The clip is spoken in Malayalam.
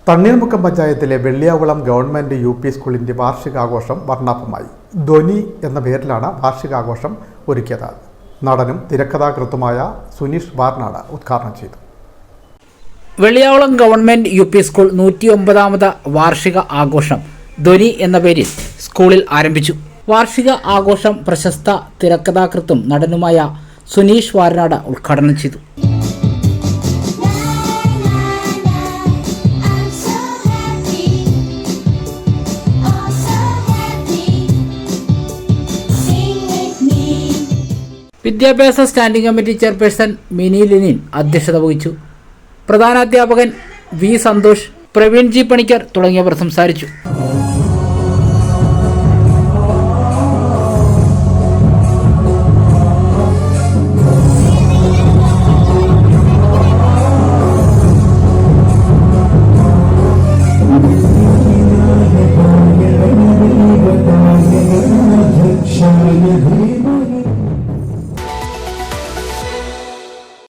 തണ്ണീർമുക്കം പഞ്ചായത്തിലെ വെള്ളിയാകുളം ഗവൺമെന്റ് UP സ്കൂളിന്റെ വാർഷികാഘോഷം വർണ്ണാഭമായി. ധ്വനി എന്ന പേരിലാണ് വാർഷികാഘോഷം ഒരുക്കിയത്. നടനും തിരക്കഥാകൃത്തുമായ സുനീഷ് വാർനാട് ഉദ്ഘാടനം ചെയ്തു. വെള്ളിയാകുളം ഗവൺമെന്റ് UP സ്കൂൾ 109ാമത് വാർഷിക ആഘോഷം ധ്വനി എന്ന പേരിൽ സ്കൂളിൽ ആരംഭിച്ചു. വാർഷിക ആഘോഷം പ്രശസ്ത തിരക്കഥാകൃത്തും നടനുമായ സുനീഷ് വാർനാട് ഉദ്ഘാടനം ചെയ്തു. വിദ്യാഭ്യാസ standing committee chairperson mini Linin അധ്യക്ഷത വഹിച്ചു. പ്രധാനാധ്യാപകൻ V. സന്തോഷ്, പ്രവീൺ G. പണിക്കർ തുടങ്ങിയവർ സംസാരിച്ചു.